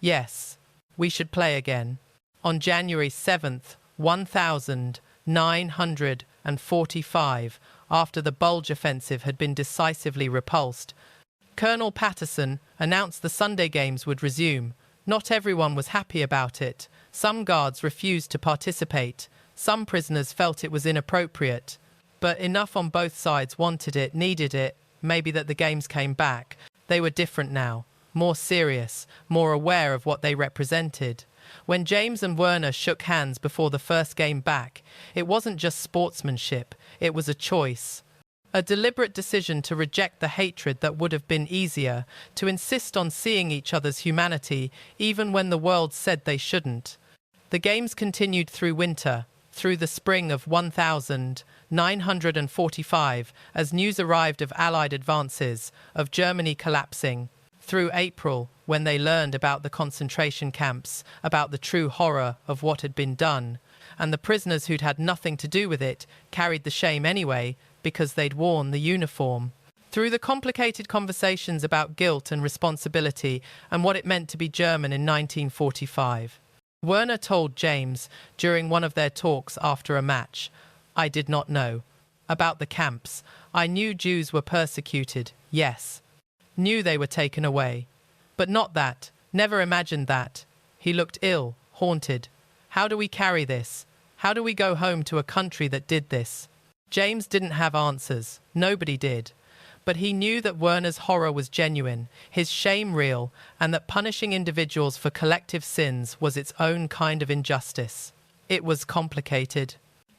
Yes, we should play again. On January 7th, 1945, after the Bulge offensive had been decisively repulsed, Colonel Patterson announced the Sunday games would resume. Not everyone was happy about it. Some guards refused to participate. Some prisoners felt it was inappropriate. But enough on both sides wanted it, needed it, maybe that the games came back. They were different now, more serious, more aware of what they represented. When James and Werner shook hands before the first game back, it wasn't just sportsmanship, it was a choice. A deliberate decision to reject the hatred that would have been easier, to insist on seeing each other's humanity, even when the world said they shouldn't. The games continued through winter, through the spring of 1945, as news arrived of Allied advances, of Germany collapsing, through April, when they learned about the concentration camps, about the true horror of what had been done, and the prisoners who'd had nothing to do with it carried the shame anyway, because they'd worn the uniform. Through the complicated conversations about guilt and responsibility and what it meant to be German in 1945. Werner told James, during one of their talks after a match, I did not know. About the camps. I knew Jews were persecuted, yes. Knew they were taken away. But not that. Never imagined that. He looked ill, haunted. How do we carry this? How do we go home to a country that did this? James didn't have answers. Nobody did. But he knew that Werner's horror was genuine, his shame real, and that punishing individuals for collective sins was its own kind of injustice. It was complicated.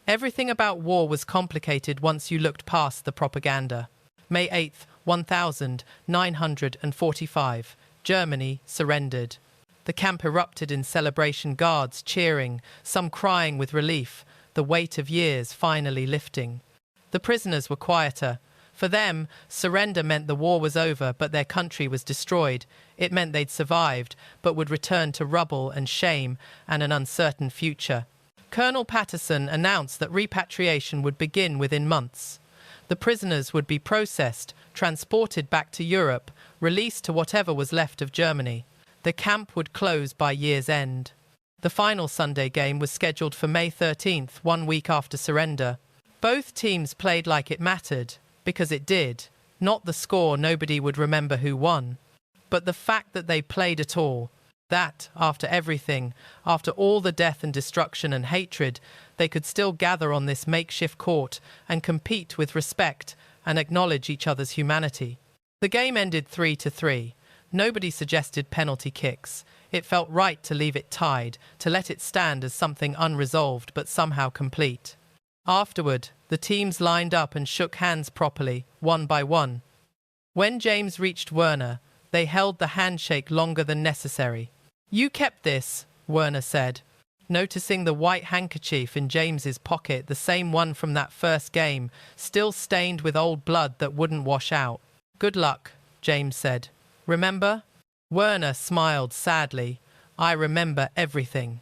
Everything about war was complicated once you looked past the propaganda. May 8th, 1945, Germany surrendered. The camp erupted in celebration, guards cheering, some crying with relief, the weight of years finally lifting. The prisoners were quieter. For them, surrender meant the war was over, but their country was destroyed. It meant they'd survived, but would return to rubble and shame and an uncertain future. Colonel Patterson announced that repatriation would begin within months. The prisoners would be processed, transported back to Europe, released to whatever was left of Germany. The camp would close by year's end. The final Sunday game was scheduled for May 13th, 1 week after surrender. Both teams played like it mattered, because it did. Not the score, nobody would remember who won. But the fact that they played at all, that, after everything, after all the death and destruction and hatred, they could still gather on this makeshift court and compete with respect and acknowledge each other's humanity. The game ended 3-3. Nobody suggested penalty kicks. It felt right to leave it tied, to let it stand as something unresolved but somehow complete. Afterward, the teams lined up and shook hands properly, one by one. When James reached Werner, they held the handshake longer than necessary. You kept this, Werner said, noticing the white handkerchief in James's pocket, the same one from that first game, still stained with old blood that wouldn't wash out. Good luck, James said. Remember? Werner smiled sadly. I remember everything.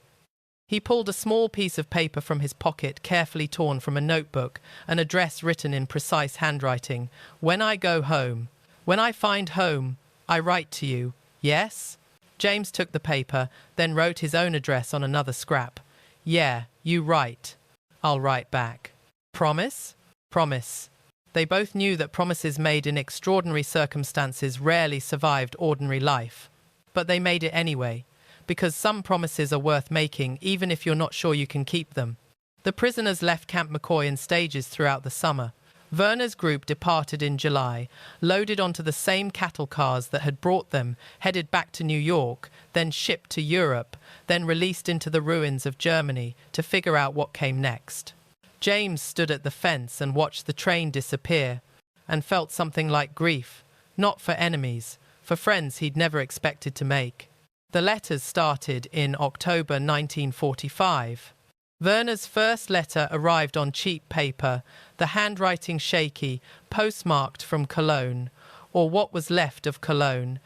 He pulled a small piece of paper from his pocket, carefully torn from a notebook, an address written in precise handwriting. When I go home, when I find home, I write to you. Yes? James took the paper, then wrote his own address on another scrap. Yeah, you write. I'll write back. Promise? Promise. They both knew that promises made in extraordinary circumstances rarely survived ordinary life. But they made it anyway, because some promises are worth making even if you're not sure you can keep them. The prisoners left Camp McCoy in stages throughout the summer. Werner's group departed in July, loaded onto the same cattle cars that had brought them, headed back to New York, then shipped to Europe, then released into the ruins of Germany to figure out what came next. James stood at the fence and watched the train disappear, and felt something like grief, not for enemies, for friends he'd never expected to make. The letters started in October 1945. Werner's first letter arrived on cheap paper, the handwriting shaky, postmarked from Cologne, or what was left of Cologne.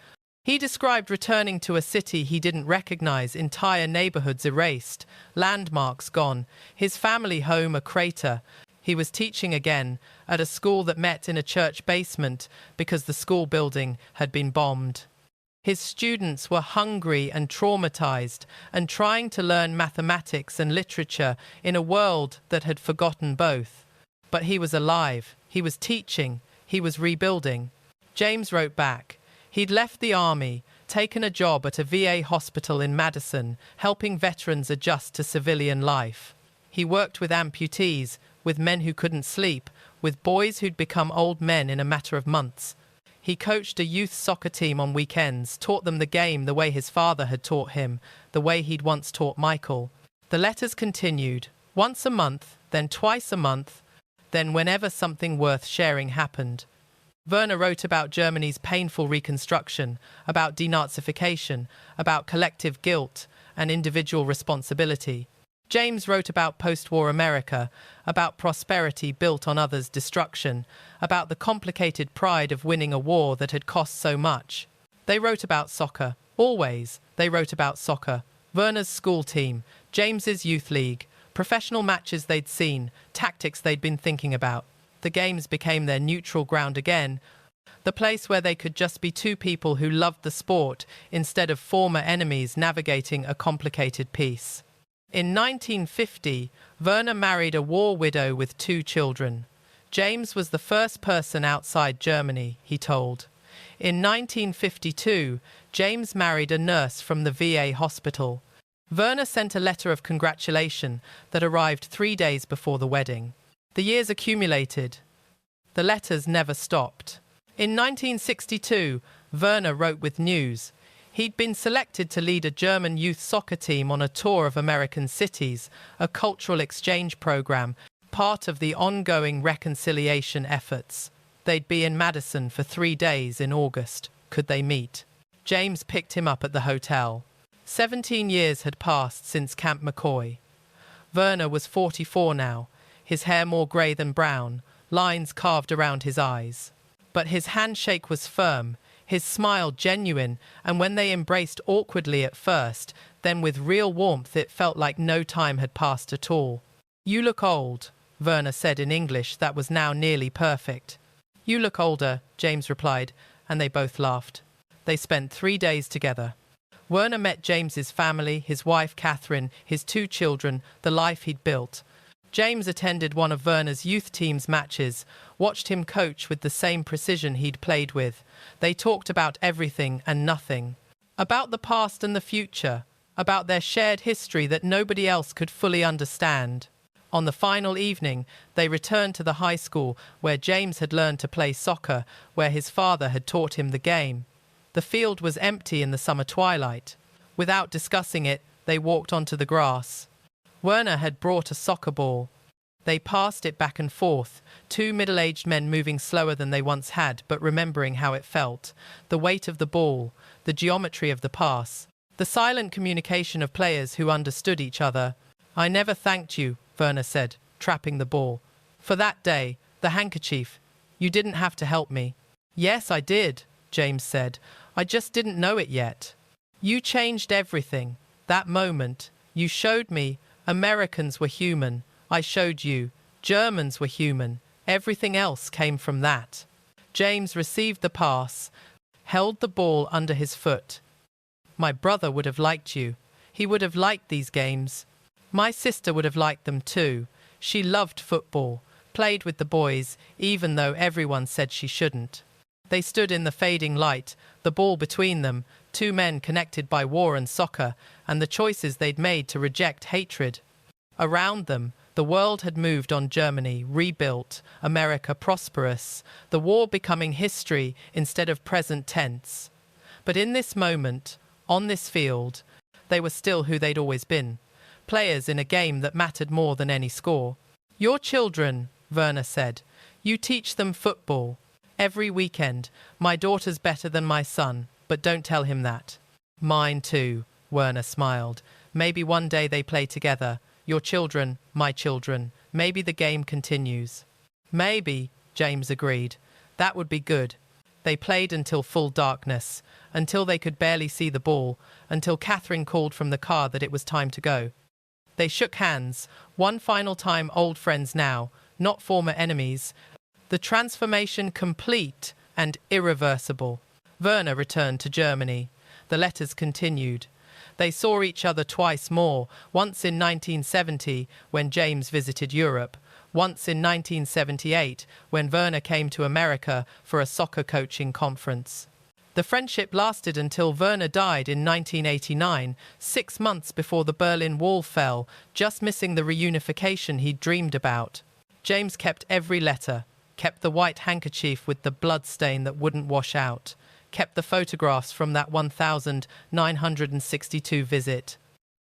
He described returning to a city he didn't recognize, entire neighborhoods erased, landmarks gone, his family home a crater. He was teaching again, at a school that met in a church basement because the school building had been bombed. His students were hungry and traumatized and trying to learn mathematics and literature in a world that had forgotten both. But he was alive, he was teaching, he was rebuilding. James wrote back. He'd left the army, taken a job at a VA hospital in Madison, helping veterans adjust to civilian life. He worked with amputees, with men who couldn't sleep, with boys who'd become old men in a matter of months. He coached a youth soccer team on weekends, taught them the game the way his father had taught him, the way he'd once taught Michael. The letters continued, once a month, then twice a month, then whenever something worth sharing happened. Werner wrote about Germany's painful reconstruction, about denazification, about collective guilt and individual responsibility. James wrote about post-war America, about prosperity built on others' destruction, about the complicated pride of winning a war that had cost so much. They wrote about soccer. Always, they wrote about soccer. Werner's school team, James's youth league, professional matches they'd seen, tactics they'd been thinking about. The games became their neutral ground again, the place where they could just be two people who loved the sport instead of former enemies navigating a complicated peace. In 1950, Werner married a war widow with 2 children. James was the first person outside Germany, he told. In 1952, James married a nurse from the VA hospital. Werner sent a letter of congratulation that arrived 3 days before the wedding. The years accumulated. The letters never stopped. In 1962, Werner wrote with news. He'd been selected to lead a German youth soccer team on a tour of American cities, a cultural exchange program, part of the ongoing reconciliation efforts. They'd be in Madison for 3 days in August. Could they meet? James picked him up at the hotel. 17 years had passed since Camp McCoy. Werner was 44 now, his hair more grey than brown, lines carved around his eyes. But his handshake was firm, his smile genuine, and when they embraced awkwardly at first, then with real warmth, it felt like no time had passed at all. "You look old," Werner said in English that was now nearly perfect. "You look older," James replied, and they both laughed. They spent 3 days together. Werner met James's family, his wife Catherine, his 2 children, the life he'd built. James attended one of Werner's youth team's matches, watched him coach with the same precision he'd played with. They talked about everything and nothing. About the past and the future. About their shared history that nobody else could fully understand. On the final evening, they returned to the high school where James had learned to play soccer, where his father had taught him the game. The field was empty in the summer twilight. Without discussing it, they walked onto the grass. Werner had brought a soccer ball. They passed it back and forth, 2 middle-aged men moving slower than they once had, but remembering how it felt. The weight of the ball, the geometry of the pass, the silent communication of players who understood each other. "I never thanked you," Werner said, trapping the ball. "For that day, the handkerchief. You didn't have to help me." "Yes, I did," James said. I just didn't know it yet. You changed everything. That moment, you showed me Americans were human. I showed you Germans were human. Everything else came from that. James received the pass, held the ball under his foot. My brother would have liked you. He would have liked these games. My sister would have liked them too. She loved football, played with the boys, even though everyone said she shouldn't. They stood in the fading light, the ball between them, two men connected by war and soccer, and the choices they'd made to reject hatred. Around them, the world had moved on. Germany rebuilt, America prosperous, the war becoming history instead of present tense. But in this moment, on this field, they were still who they'd always been, players in a game that mattered more than any score. Your children, Werner said, you teach them football. Every weekend, my daughter's better than my son, but don't tell him that. Mine too, Werner smiled. Maybe one day they play together. Your children, my children. Maybe the game continues. Maybe, James agreed. That would be good. They played until full darkness, until they could barely see the ball, until Catherine called from the car that it was time to go. They shook hands, one final time, old friends now, not former enemies. The transformation complete and irreversible. Werner returned to Germany. The letters continued. They saw each other twice more, once in 1970 when James visited Europe, once in 1978 when Werner came to America for a soccer coaching conference. The friendship lasted until Werner died in 1989, 6 months before the Berlin Wall fell, just missing the reunification he'd dreamed about. James kept every letter, kept the white handkerchief with the blood stain that wouldn't wash out, kept the photographs from that 1962 visit,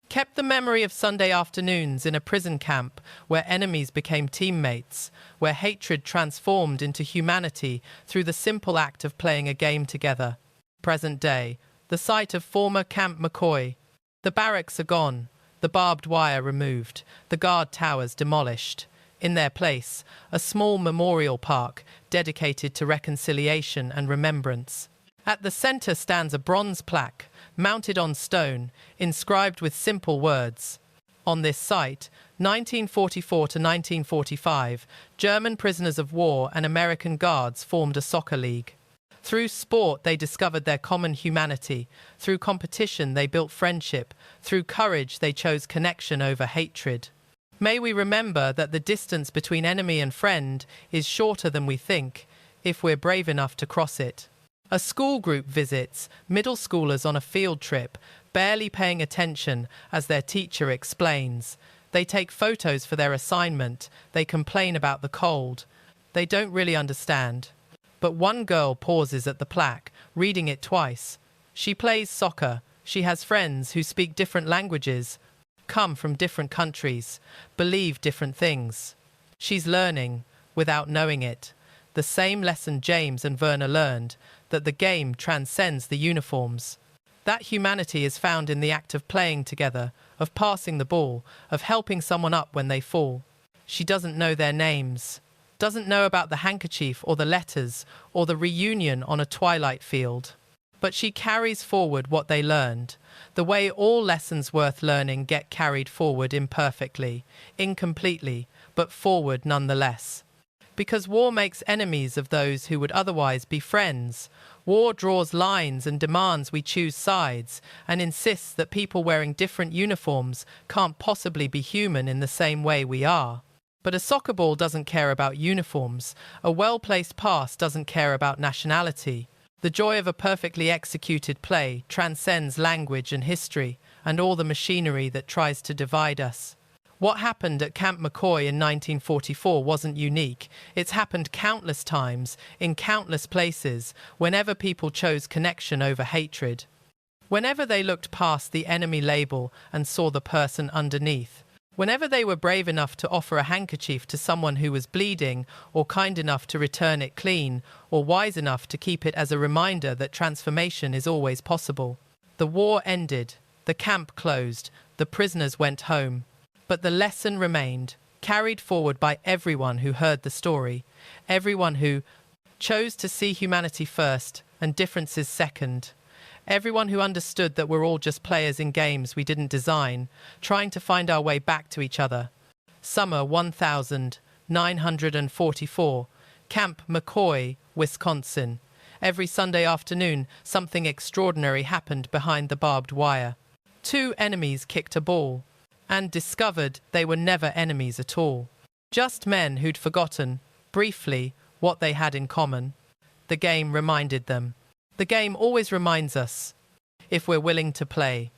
kept the memory of Sunday afternoons in a prison camp where enemies became teammates, where hatred transformed into humanity through the simple act of playing a game together. Present day, the site of former Camp McCoy. The barracks are gone, the barbed wire removed, the guard towers demolished. In their place, a small memorial park dedicated to reconciliation and remembrance. At the center stands a bronze plaque, mounted on stone, inscribed with simple words. On this site, 1944 to 1945, German prisoners of war and American guards formed a soccer league. Through sport, they discovered their common humanity. Through competition, they built friendship. Through courage, they chose connection over hatred. May we remember that the distance between enemy and friend is shorter than we think, if we're brave enough to cross it. A school group visits middle schoolers on a field trip, barely paying attention as their teacher explains. They take photos for their assignment. They complain about the cold. They don't really understand. But one girl pauses at the plaque, reading it twice. She plays soccer. She has friends who speak different languages, come from different countries, believe different things. She's learning, without knowing it, the same lesson James and Werner learned, that the game transcends the uniforms. That humanity is found in the act of playing together, of passing the ball, of helping someone up when they fall. She doesn't know their names, doesn't know about the handkerchief or the letters or the reunion on a twilight field. But she carries forward what they learned, the way all lessons worth learning get carried forward imperfectly, incompletely, but forward nonetheless. Because war makes enemies of those who would otherwise be friends. War draws lines and demands we choose sides, and insists that people wearing different uniforms can't possibly be human in the same way we are. But a soccer ball doesn't care about uniforms. A well-placed pass doesn't care about nationality. The joy of a perfectly executed play transcends language and history, and all the machinery that tries to divide us. What happened at Camp McCoy in 1944 wasn't unique. It's happened countless times, in countless places, whenever people chose connection over hatred. Whenever they looked past the enemy label and saw the person underneath. Whenever they were brave enough to offer a handkerchief to someone who was bleeding, or kind enough to return it clean, or wise enough to keep it as a reminder that transformation is always possible. The war ended, the camp closed, the prisoners went home. But the lesson remained, carried forward by everyone who heard the story, everyone who chose to see humanity first and differences second. Everyone who understood that we're all just players in games we didn't design, trying to find our way back to each other. Summer 1944, Camp McCoy, Wisconsin. Every Sunday afternoon, something extraordinary happened behind the barbed wire. Two enemies kicked a ball and discovered they were never enemies at all. Just men who'd forgotten, briefly, what they had in common. The game reminded them. The game always reminds us, if we're willing to play.